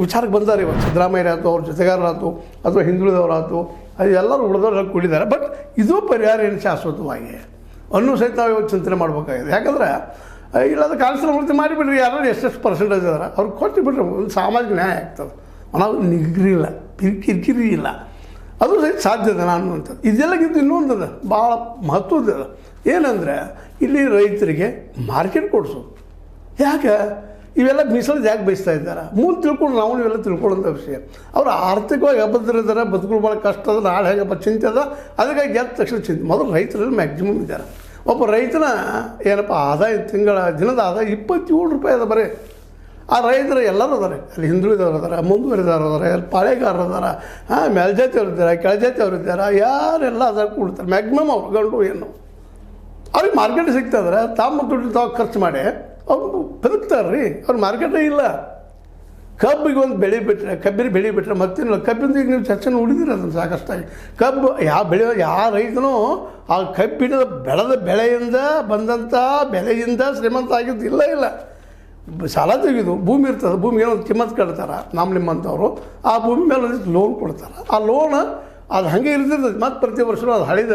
ವಿಚಾರಕ್ಕೆ ಬಂದಾರೆ ಇವತ್ತು ಸಿದ್ದರಾಮಯ್ಯರಾಯ್ತು ಅವ್ರ ಜೊತೆಗಾರರಾಯ್ತು ಅಥವಾ ಹಿಂದುಳಿದವರಾಯ್ತು ಅದು ಎಲ್ಲರೂ ಉಳಿದವ್ರು ಕೂಡಿದ್ದಾರೆ. ಬಟ್ ಇದು ಪರಿಹಾರ ಏನು ಶಾಶ್ವತವಾಗಿ ಅನ್ನೋ ಸಹಿತ ನಾವು ಇವತ್ತು ಚಿಂತನೆ ಮಾಡ್ಬೇಕಾಗಿದೆ. ಯಾಕಂದ್ರೆ ಇಲ್ಲಾದ ಕಾನ್ಸಲ್ ವೃತ್ತಿ ಮಾಡಿಬಿಡ್ರಿ, ಯಾರು ಎಷ್ಟೆಷ್ಟು ಪರ್ಸೆಂಟೇಜ್ ಇದಾರೆ ಅವ್ರಿಗೆ ಕೊಟ್ಟು ಬಿಡ್ರಿ, ಒಂದು ಸಾಮಾಜಿಕ ನ್ಯಾಯ ಆಗ್ತದೆ. ನಾವು ನಿಗ್ರಿ ಇಲ್ಲ, ಕಿರಿಕಿರಿ ಇಲ್ಲ, ಅದು ಸಹಿತ ಸಾಧ್ಯತೆ ಅನ್ನುವಂಥದ್ದು. ಇದೆಲ್ಲಕ್ಕಿಂತ ಇನ್ನೊಂದದ ಭಾಳ ಮಹತ್ವದ ಏನಂದರೆ ಇಲ್ಲಿ ರೈತರಿಗೆ ಮಾರ್ಕೆಟ್ ಕೊಡಿಸೋದು. ಯಾಕೆ ಇವೆಲ್ಲ ಮೀಸಲು ಯಾಕೆ ಬಯಸ್ತಾ ಇದ್ದಾರೆ ಮೂಲ ತಿಳ್ಕೊಂಡು ನಾವು ಇವೆಲ್ಲ ತಿಳ್ಕೊಳ್ಳೋಂಥ ವಿಷಯ. ಅವ್ರು ಆರ್ಥಿಕವಾಗಿ ಅಭದ್ರಿದ್ದಾರೆ, ಬದುಕಲು ಭಾಳ ಕಷ್ಟ ಅದ, ನಾಳೆ ಹೇಗಪ್ಪ ಚಿಂತೆ ಅದ, ಅದಕ್ಕಾಗಿ ಗೆದ್ದ ತಕ್ಷಣ ಚಿಂತೆ. ಮೊದಲು ರೈತರಲ್ಲಿ ಮ್ಯಾಕ್ಸಿಮಮ್ ಇದ್ದಾರೆ. ಒಬ್ಬ ರೈತನ ಏನಪ್ಪ ಆದಾಯ ದಿನದ ಆದಾಯ 27 ರೂಪಾಯಿ ಅದ ಬರೀ. ಆ ರೈತರು ಎಲ್ಲರೂ ಅದಾರೆ, ಅಲ್ಲಿ ಹಿಂದುಳಿದವ್ರು ಅದಾರೆ, ಮುಂದುವರಿದವ್ರು ಅದಾರೆ, ಅಲ್ಲಿ ಪಾಳೆಗಾರರು ಅದಾರೆ, ಮೇಲ್ಜಾತಿಯವ್ರು ಇದ್ದಾರೆ, ಕೆಳಜಾತಿಯವ್ರು ಇದ್ದಾರೆ, ಯಾರೆಲ್ಲ ಅದಾರ ಕೊಡ್ತಾರೆ ಮ್ಯಾಕ್ಸಿಮಮ್ ಅವ್ರು ಗಂಡು ಏನು ಅವ್ರಿಗೆ ಮಾರ್ಕೆಟ್ ಸಿಗ್ತದ್ರೆ ತಮ್ಮ ದುಡ್ಡು ತಾವು ಖರ್ಚು ಮಾಡಿ ಅವ್ರು ಬದುಕ್ತಾರೆ ರೀ. ಅವ್ರ ಮಾರ್ಕೆಟೇ ಇಲ್ಲ. ಕಬ್ಬಿಗೆ ಒಂದು ಬೆಳೆ ಬಿಟ್ಟರೆ, ಕಬ್ಬಿನ ಬೆಳೆ ಬಿಟ್ಟರೆ ಮತ್ತೇನಿಲ್ಲ. ಕಬ್ಬಿಂದ ಈಗ ನೀವು ಚರ್ಚೆನ ಉಳಿದಿರಿ ಅದನ್ನು ಸಾಕಷ್ಟಾಗಿ. ಕಬ್ಬು ಯಾವ ರೈತನೂ ಆ ಕಬ್ಬಿನ ಬೆಳೆದ ಬೆಳೆಯಿಂದ ಬಂದಂಥ ಬೆಲೆಯಿಂದ ಶ್ರೀಮಂತ ಆಗಿದ್ದು ಇಲ್ಲ. ಸಾಲ ತೆಗೆದು ಭೂಮಿ ಇರ್ತದೆ, ಭೂಮಿಗೆ ಒಂದು ಕಿಮ್ಮತ್ತು ಕಟ್ತಾರೆ ನಿಮ್ಮಂಥವ್ರು. ಆ ಭೂಮಿ ಮೇಲೆ ಒಂದಿಷ್ಟು ಲೋನ್ ಕೊಡ್ತಾರೆ. ಆ ಲೋನ್ ಅದು ಹಾಗೆ ಇರ್ತಿರ್ತದೆ. ಮತ್ತು ಪ್ರತಿ ವರ್ಷವೂ ಅದು ಹಳಿದ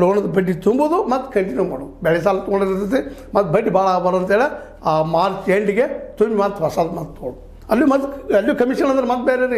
ಲೋನದ ಬಡ್ಡಿ ತುಂಬೋದು, ಮತ್ತು ಕಂಟಿನ್ಯೂ ಮಾಡೋದು. ಬೆಳೆ ಸಾಲ ತೊಗೊಂಡಿರ್ತೈತಿ, ಮತ್ತು ಬಡ್ಡಿ ಭಾಳ ಬರೋಂತೇಳಿ ಆ ಮಾರ್ಚ್ ಎಂಡಿಗೆ ತುಂಬಿ ಮತ್ತು ಹೊಸದು ಮತ್ತು ತೊಗೊಳ್ಳೋದು. ಅಲ್ಲಿ ಕಮಿಷನ್ ಅಂದ್ರೆ ಮತ್ತೆ ಬೇರೆ ರೀ.